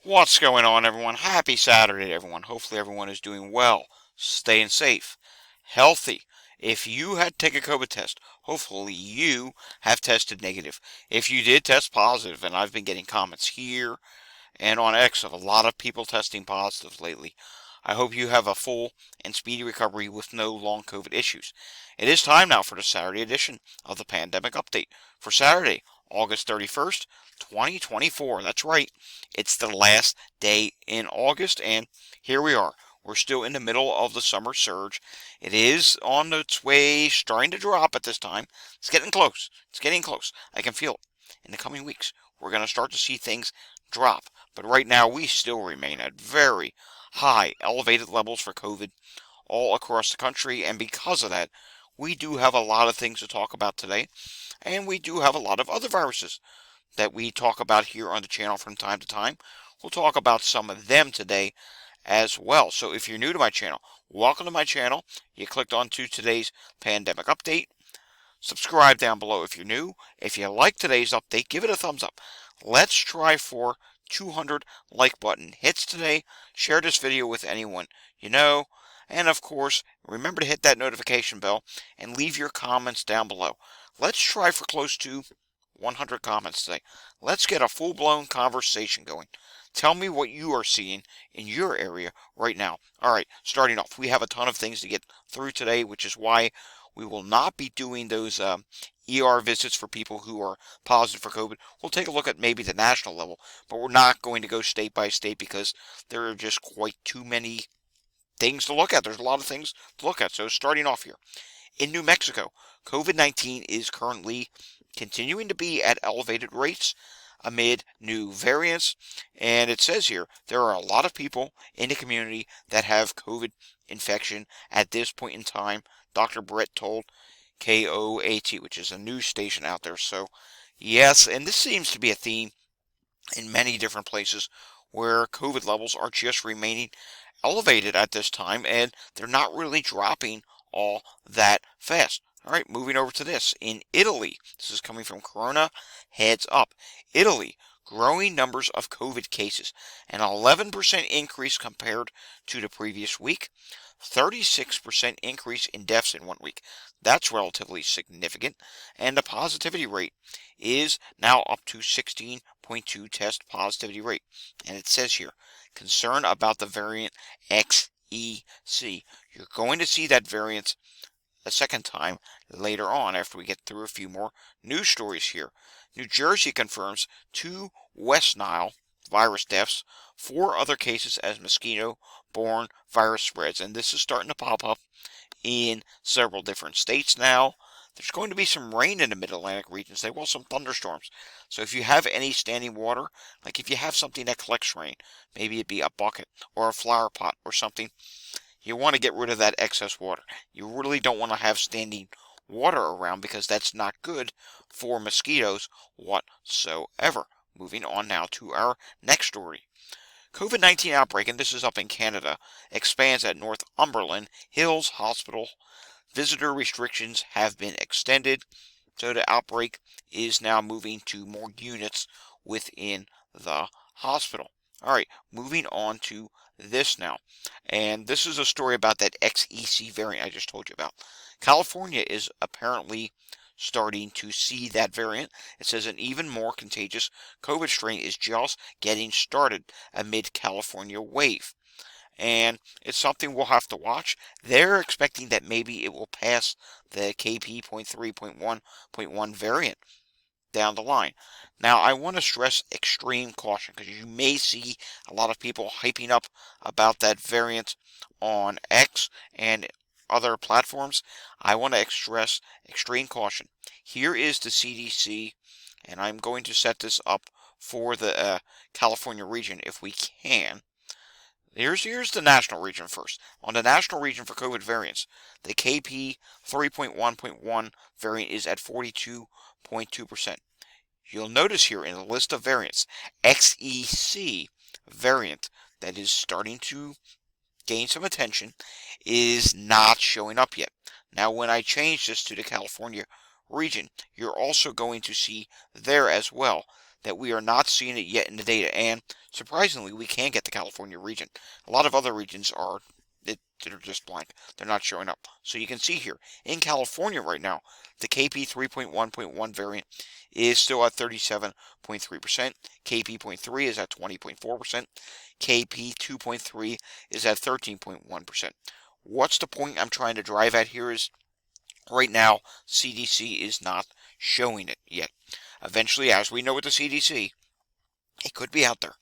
What's going on, everyone? Happy Saturday, everyone. Hopefully, everyone is doing well, staying safe, healthy. If you had to take a COVID test, hopefully you have tested negative. If you did test positive, and I've been getting comments here and on X of a lot of people testing positive lately, I hope you have a full and speedy recovery with no long COVID issues. It is time now for the Saturday edition of the Pandemic Update for Saturday, August 31st, 2024. That's right, it's the last day in August, and here we are. We're still in the middle of the summer surge. It is on its way, starting to drop at this time. It's getting close. It's getting close. I can feel it. In the coming weeks, we're going to start to see things drop. But right now, we still remain at very high, elevated levels for COVID all across the country. And because of that, we do have a lot of things to talk about today. And we do have a lot of other viruses that we talk about here on the channel from time to time. We'll talk about some of them today as well. So if you're new to my channel, welcome to my channel. You clicked onto today's pandemic update. Subscribe down below if you're new. If you like today's update, give it a thumbs up. Let's try for 200 like button hits today. Share this video with anyone you know. And of course, remember to hit that notification bell and leave your comments down below. Let's try for close to 100 comments today. Let's get a full-blown conversation going. Tell me what you are seeing in your area right now. All right, starting off, we have a ton of things to get through today, which is why we will not be doing those ER visits for people who are positive for COVID. We'll take a look at maybe the national level, but we're not going to go state by state because there are just quite too many things to look at. There's a lot of things to look at. So starting off here, in New Mexico, COVID-19 is currently continuing to be at elevated rates amid new variants. And it says here there are a lot of people in the community that have COVID infection at this point in time. Dr. Brett told KOAT, which is a news station out there. So, yes, and this seems to be a theme in many different places where COVID levels are just remaining elevated at this time, and they're not really dropping all that fast. All right, moving over to this. In Italy, this is coming from Corona Heads Up. Italy, growing numbers of COVID cases, an 11% increase compared to the previous week, 36% increase in deaths in 1 week. That's relatively significant, and the positivity rate is now up to 16.2 test positivity rate. And it says here, concern about the variant XEC. You're going to see that variant a second time later on after we get through a few more news stories here. New Jersey confirms 2 West Nile virus deaths, 4 other cases as mosquito-borne virus spreads, and this is starting to pop up in several different states now. There's going to be some rain in the mid-Atlantic region today, well, some thunderstorms. So if you have any standing water, like if you have something that collects rain, maybe it be a bucket or a flower pot or something, you want to get rid of that excess water. You really don't want to have standing water around because that's not good for mosquitoes whatsoever. Moving on now to our next story. COVID-19 outbreak, and this is up in Canada, expands at Northumberland Hills Hospital. Visitor restrictions have been extended, so the outbreak is now moving to more units within the hospital. All right, moving on to this now. And this is a story about that XEC variant I just told you about. California is apparently starting to see that variant. It says an even more contagious COVID strain is just getting started amid California wave. And it's something we'll have to watch. They're expecting that maybe it will pass the KP.3.1.1 variant down the line. Now, I want to stress extreme caution because you may see a lot of people hyping up about that variant on X and other platforms. I want to stress extreme caution. Here is the CDC, and I'm going to set this up for the California region if we can. Here's the national region first. On the national region for COVID variants, the KP 3.1.1 variant is at 42.2%. You'll notice here in the list of variants, XEC variant that is starting to gain some attention is not showing up yet. Now, when I change this to the California region, you're also going to see there as well that we are not seeing it yet in the data. And surprisingly, we can get the California region. A lot of other regions are they're just blank. They're not showing up. So you can see here in California right now, the KP 3.1.1 variant is still at 37.3%. KP.3 is at 20.4%. KP 2.3 is at 13.1%. What's the point I'm trying to drive at here is right now, CDC is not showing it yet. Eventually, as we know with the CDC, it could be out there.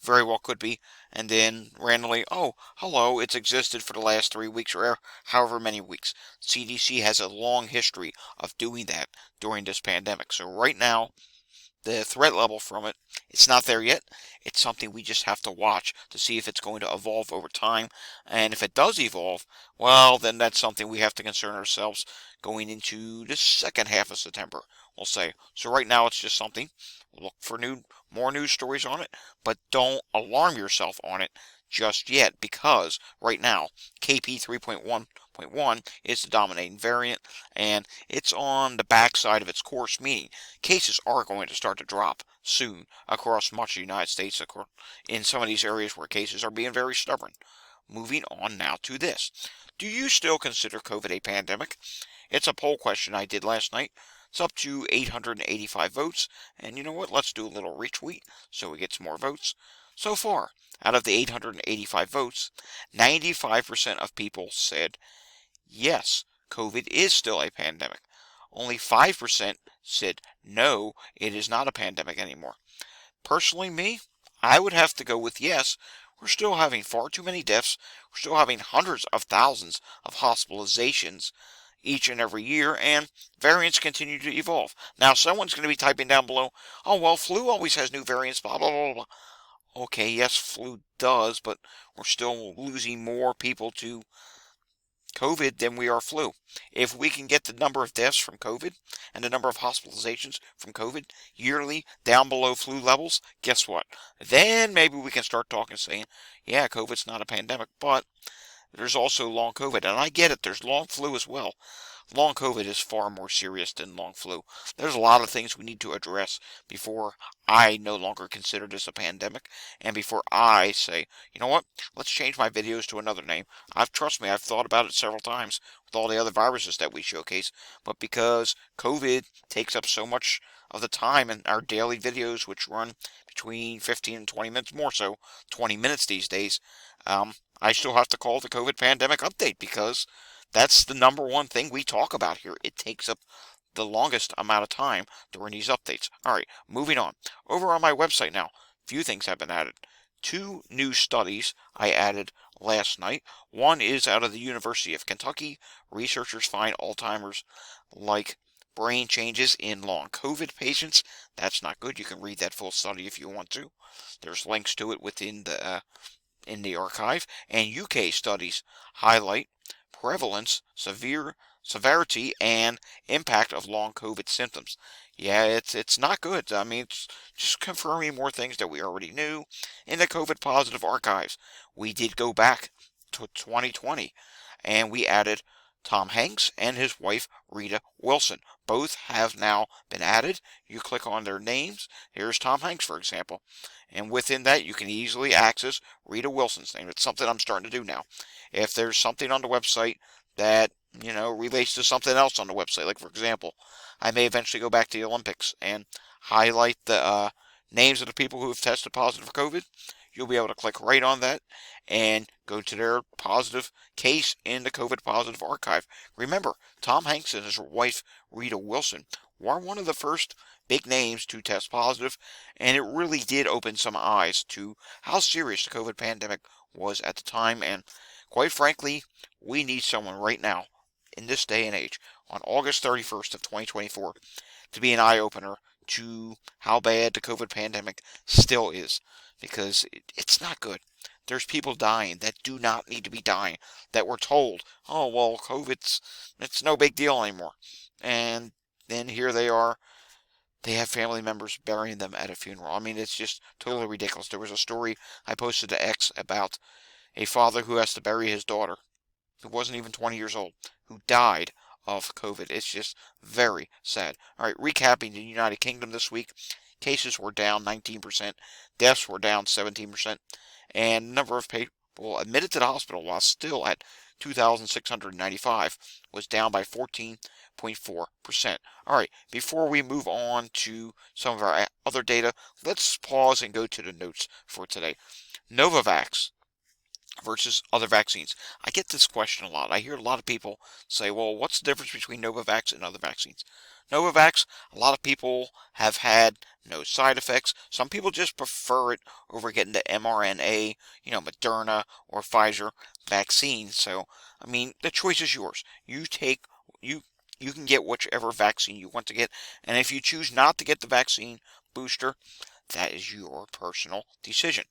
Very well could be. And then randomly, oh, hello, it's existed for the last 3 weeks or however many weeks. CDC has a long history of doing that during this pandemic. So right now, the threat level from it, it's not there yet. It's something we just have to watch to see if it's going to evolve over time. And if it does evolve, well, then that's something we have to concern ourselves going into the second half of September, we'll say. So right now it's just something. Look for more news stories on it, but don't alarm yourself on it just yet, because right now KP 3.1.1 is the dominating variant, and it's on the backside of its course, meaning cases are going to start to drop soon across much of the United States, in some of these areas where cases are being very stubborn. Moving on now to this. Do you still consider COVID a pandemic? It's a poll question I did last night. It's up to 885 votes, and you know what? Let's do a little retweet so we get some more votes. So far, out of the 885 votes, 95% of people said yes, COVID is still a pandemic. Only 5% said no, it is not a pandemic anymore. Personally, me, I would have to go with yes. We're still having far too many deaths. We're still having hundreds of thousands of hospitalizations each and every year, and variants continue to evolve. Now, someone's going to be typing down below, oh, well, flu always has new variants, blah, blah, blah, blah. Okay, yes, flu does, but we're still losing more people to COVID than we are flu. If we can get the number of deaths from COVID and the number of hospitalizations from COVID yearly down below flu levels, guess what? Then maybe we can start talking saying, yeah, COVID's not a pandemic, but there's also long COVID, and I get it, there's long flu as well. Long COVID is far more serious than long flu. There's a lot of things we need to address before I no longer consider this a pandemic, and before I say, you know what, let's change my videos to another name. Trust me, I've thought about it several times with all the other viruses that we showcase, but because COVID takes up so much of the time in our daily videos, which run between 15 and 20 minutes, more so 20 minutes these days, I still have to call the COVID pandemic update because that's the number one thing we talk about here. It takes up the longest amount of time during these updates. All right, moving on. Over on my website now, few things have been added. 2 new studies I added last night. One is out of the University of Kentucky. Researchers find Alzheimer's like brain changes in long COVID patients. That's not good. You can read that full study if you want to. There's links to it within the in the archive. And UK studies highlight prevalence, severity, and impact of long COVID symptoms. Yeah, it's not good. I mean, it's just confirming more things that we already knew. In the COVID positive archives, we did go back to 2020, and we added Tom Hanks and his wife Rita Wilson. Both have now been added. You click on their names. Here's Tom Hanks, for example. And within that, you can easily access Rita Wilson's name. It's something I'm starting to do now. If there's something on the website that, relates to something else on the website, like, for example, I may eventually go back to the Olympics and highlight the names of the people who have tested positive for COVID. You'll be able to click right on that and go to their positive case in the COVID positive archive. Remember, Tom Hanks and his wife, Rita Wilson, were one of the first big names to test positive, and it really did open some eyes to how serious the COVID pandemic was at the time. And quite frankly, we need someone right now, in this day and age, on August 31st of 2024, to be an eye-opener to how bad the COVID pandemic still is, because it's not good. There's people dying that do not need to be dying, that were told, oh, well, it's no big deal anymore. And then here they are. They have family members burying them at a funeral. I mean, it's just totally ridiculous. There was a story I posted to X about a father who has to bury his daughter, who wasn't even 20 years old, who died of COVID. It's just very sad. All right, recapping the United Kingdom this week. cases were down 19%, deaths were down 17%, and number of people admitted to the hospital, while still at 2,695, was down by 14.4%. All right, before we move on to some of our other data, let's pause and go to the notes for today. Novavax versus other vaccines. I get this question a lot. I hear a lot of people say, well, what's the difference between Novavax and other vaccines? Novavax, a lot of people have had no side effects. Some people just prefer it over getting the mRNA, Moderna or Pfizer vaccine. So, I mean, the choice is yours. You can get whichever vaccine you want to get. And if you choose not to get the vaccine booster, that is your personal decision.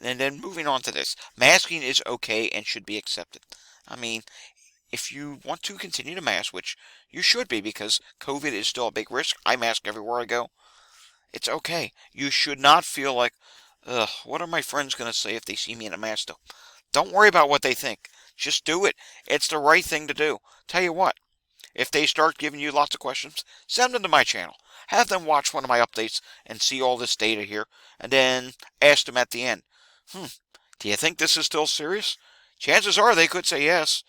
And then moving on to this, masking is okay and should be accepted. I mean, if you want to continue to mask, which you should be because COVID is still a big risk, I mask everywhere I go, it's okay. You should not feel like, ugh, what are my friends going to say if they see me in a mask though? Don't worry about what they think. Just do it. It's the right thing to do. Tell you what, if they start giving you lots of questions, send them to my channel. Have them watch one of my updates and see all this data here, and then ask them at the end, do you think this is still serious? Chances are they could say yes.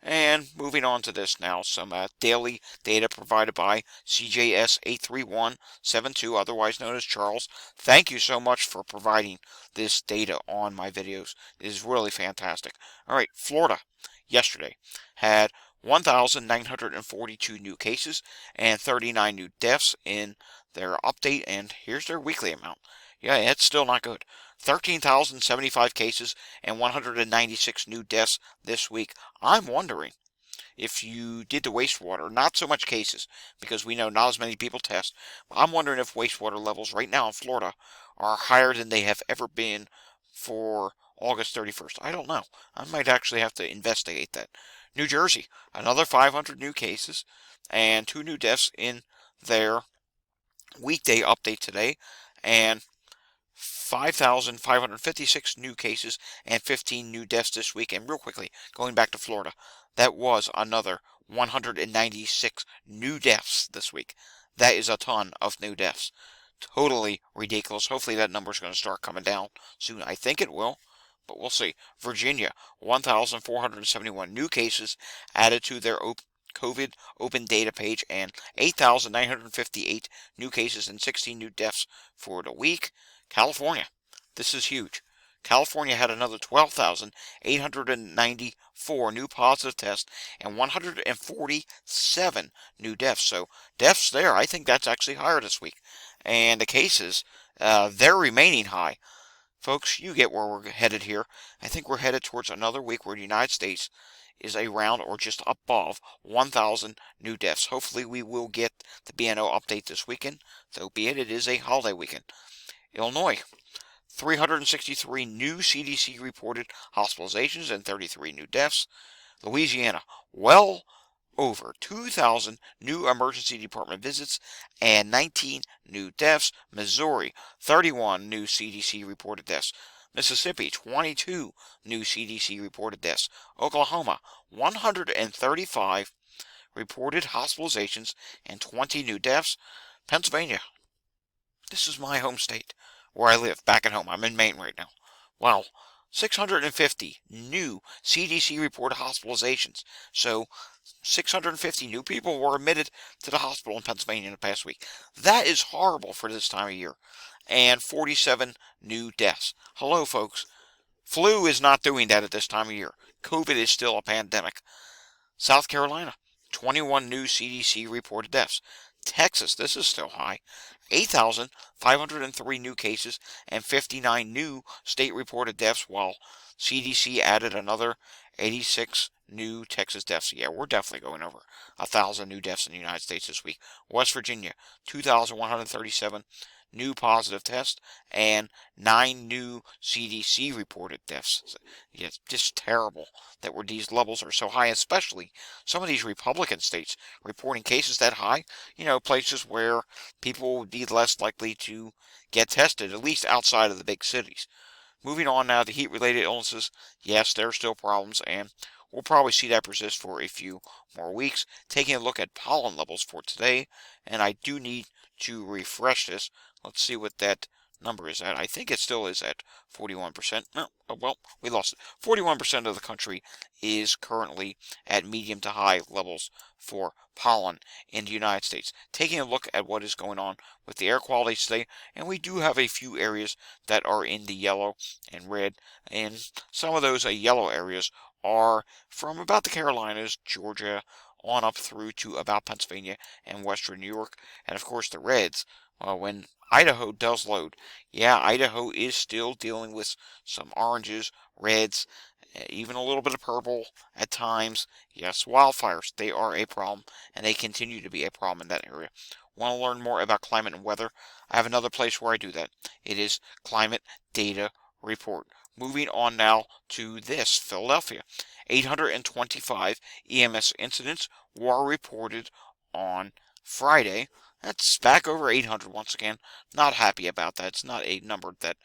And moving on to this now, some daily data provided by CJS83172, otherwise known as Charles. Thank you so much for providing this data on my videos. It is really fantastic. All right, Florida yesterday had 1,942 new cases and 39 new deaths in their update, and here's their weekly amount. Yeah, it's still not good. 13,075 cases and 196 new deaths this week. I'm wondering if you did the wastewater, not so much cases, because we know not as many people test. I'm wondering if wastewater levels right now in Florida are higher than they have ever been for August 31st. I don't know. I might actually have to investigate that. New Jersey, another 500 new cases and 2 new deaths in their weekday update today, and 5,556 new cases and 15 new deaths this week. And real quickly, going back to Florida, that was another 196 new deaths this week. That is a ton of new deaths. Totally ridiculous. Hopefully that number is going to start coming down soon. I think it will, but we'll see. Virginia, 1,471 new cases added to their COVID open data page, and 8,958 new cases and 16 new deaths for the week. California, this is huge. California had another 12,894 new positive tests and 147 new deaths. So deaths there, I think that's actually higher this week. And the cases, they're remaining high. Folks, you get where we're headed here. I think we're headed towards another week where the United States is around or just above 1,000 new deaths. Hopefully we will get the BNO update this weekend, though be it is a holiday weekend. Illinois, 363 new CDC reported hospitalizations and 33 new deaths. Louisiana, well over 2,000 new emergency department visits and 19 new deaths. Missouri, 31 new CDC reported deaths. Mississippi, 22 new CDC reported deaths. Oklahoma, 135 reported hospitalizations and 20 new deaths. Pennsylvania, this is my home state where I live, back at home. I'm in Maine right now. Wow, 650 new CDC reported hospitalizations. So 650 new people were admitted to the hospital in Pennsylvania in the past week. That is horrible for this time of year. And 47 new deaths. Hello, folks. Flu is not doing that at this time of year. COVID is still a pandemic. South Carolina, 21 new CDC reported deaths. Texas, this is still high. 8,503 new cases and 59 new state reported deaths, while CDC added another 86 new Texas deaths. Yeah, we're definitely going over 1,000 new deaths in the United States this week. West Virginia, 2,137 new positive tests and 9 new CDC reported deaths. Yeah, it's just terrible that these levels are so high, especially some of these Republican states reporting cases that high. Places where people would be less likely to get tested, at least outside of the big cities. Moving on now to heat-related illnesses. Yes, there are still problems, and we'll probably see that persist for a few more weeks. Taking a look at pollen levels for today, and I do need to refresh this. Let's see what that number is at. I think it still is at 41%. No, oh, well, we lost it. 41% of the country is currently at medium to high levels for pollen in the United States. Taking a look at what is going on with the air quality today, and we do have a few areas that are in the yellow and red, and some of those yellow areas are from about the Carolinas, Georgia, on up through to about Pennsylvania and western New York, and of course the reds. When Idaho does load, yeah, Idaho is still dealing with some oranges, reds, even a little bit of purple at times. Yes, wildfires, they are a problem, and they continue to be a problem in that area. Want to learn more about climate and weather? I have another place where I do that. It is Climate Data Report. Moving on now to this, Philadelphia. 825 EMS incidents were reported on Friday. That's back over 800 once again. Not happy about that. It's not a number that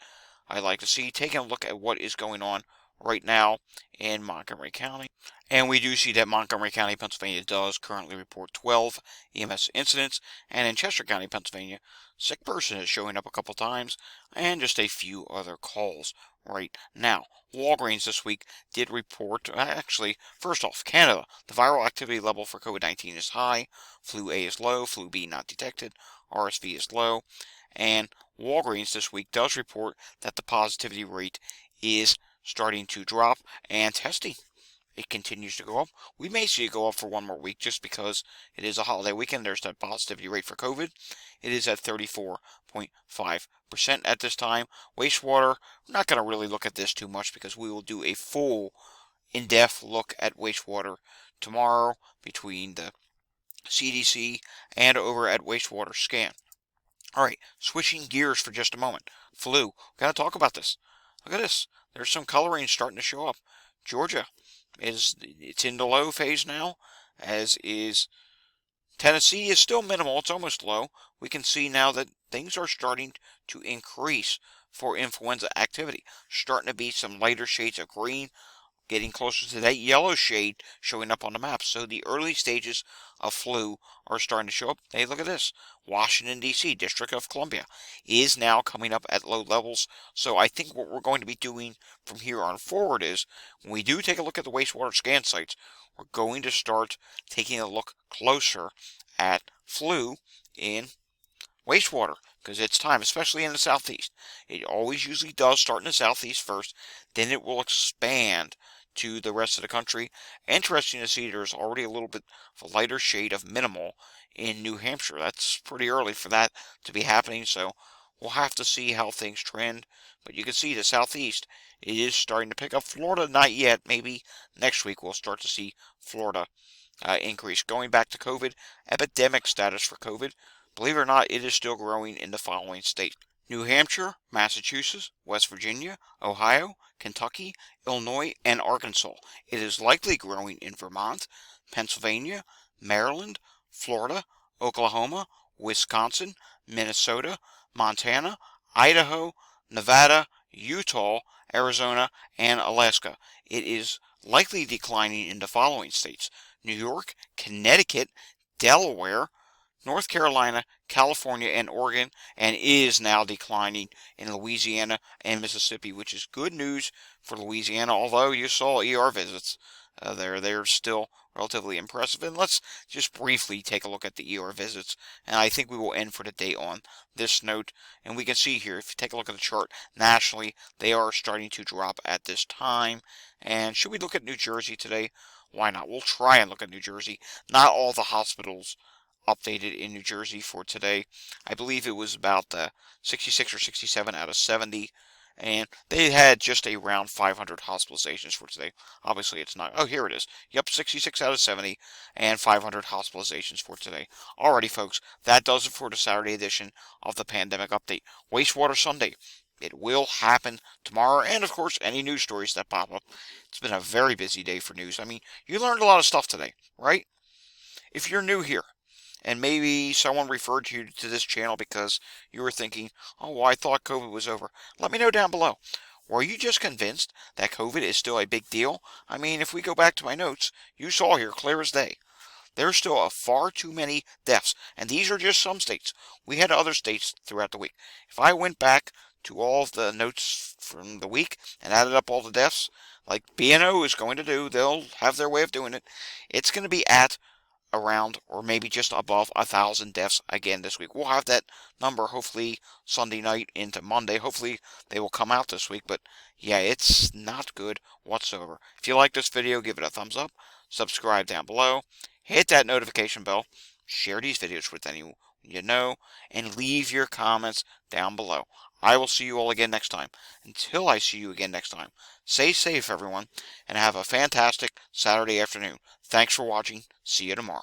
I like to see. Taking a look at what is going on right now in Montgomery County. And we do see that Montgomery County, Pennsylvania does currently report 12 EMS incidents. And in Chester County, Pennsylvania, sick person is showing up a couple times and just a few other calls right now. Walgreens this week did report, actually, first off, Canada, the viral activity level for COVID-19 is high, flu A is low, flu B not detected, RSV is low, and Walgreens this week does report that the positivity rate is starting to drop, and testing, it continues to go up. We may see it go up for one more week just because it is a holiday weekend. There's that positivity rate for COVID. It is at 34.5% at this time. Wastewater, we're not going to really look at this too much because we will do a full in-depth look at wastewater tomorrow between the CDC and over at Wastewater Scan. All right, switching gears for just a moment. Flu, got to talk about this. Look at this. There's some coloring starting to show up. Georgia it's in the low phase now, as is Tennessee. Is still minimal. It's almost low. We can see now that things are starting to increase for influenza activity. Starting to be some lighter shades of green, getting closer to that yellow shade showing up on the map. So the early stages of flu are starting to show up. Hey, look at this. Washington, D.C., District of Columbia, is now coming up at low levels. So I think what we're going to be doing from here on forward is, when we do take a look at the wastewater scan sites, we're going to start taking a look closer at flu in wastewater, because it's time, especially in the southeast. It always usually does start in the southeast first, then it will expand to the rest of the country. Interesting to see there's already a little bit of a lighter shade of minimal in New Hampshire. That's pretty early for that to be happening, so we'll have to see how things trend. But you can see the southeast, it is starting to pick up. Florida, not yet. Maybe next week we'll start to see Florida increase. Going back to COVID, epidemic status for COVID, believe it or not, it is still growing in the following states: New Hampshire, Massachusetts, West Virginia, Ohio, Kentucky, Illinois, and Arkansas. It is likely growing in Vermont, Pennsylvania, Maryland, Florida, Oklahoma, Wisconsin, Minnesota, Montana, Idaho, Nevada, Utah, Arizona, and Alaska. It is likely declining in the following states: New York, Connecticut, Delaware, North Carolina, California, and Oregon, and is now declining in Louisiana and Mississippi, which is good news for Louisiana, although you saw ER visits. They're still relatively impressive. And let's just briefly take a look at the ER visits, and I think we will end for the day on this note. And we can see here, if you take a look at the chart nationally, they are starting to drop at this time. And should we look at New Jersey today? Why not? We'll try and look at New Jersey. Not all the hospitals updated in New Jersey for today. I believe it was about 66 or 67 out of 70, and they had just around 500 hospitalizations for today. Obviously, it's not. Oh, here it is. Yep, 66 out of 70 and 500 hospitalizations for today. Alrighty, folks, that does it for the Saturday edition of the Pandemic Update. Wastewater Sunday. It will happen tomorrow, and of course, any news stories that pop up. It's been a very busy day for news. I mean, you learned a lot of stuff today, right? If you're new here, and maybe someone referred you to this channel because you were thinking, oh, well, I thought COVID was over, let me know down below. Were you just convinced that COVID is still a big deal? I mean, if we go back to my notes, you saw here clear as day There's still far too many deaths, and these are just some states. We had other states throughout the week. If I went back to all of the notes from the week and added up all the deaths, like BNO is going to do, they'll have their way of doing it. It's going to be at around or maybe just above 1,000 deaths again this week. We'll have that number hopefully Sunday night into Monday. Hopefully they will come out this week, but yeah, it's not good whatsoever. If you like this video, give it a thumbs up, subscribe down below, hit that notification bell, share these videos with anyone you know, and leave your comments down below. I will see you all again next time. Until I see you again next time, stay safe, everyone, and have a fantastic Saturday afternoon. Thanks for watching. See you tomorrow.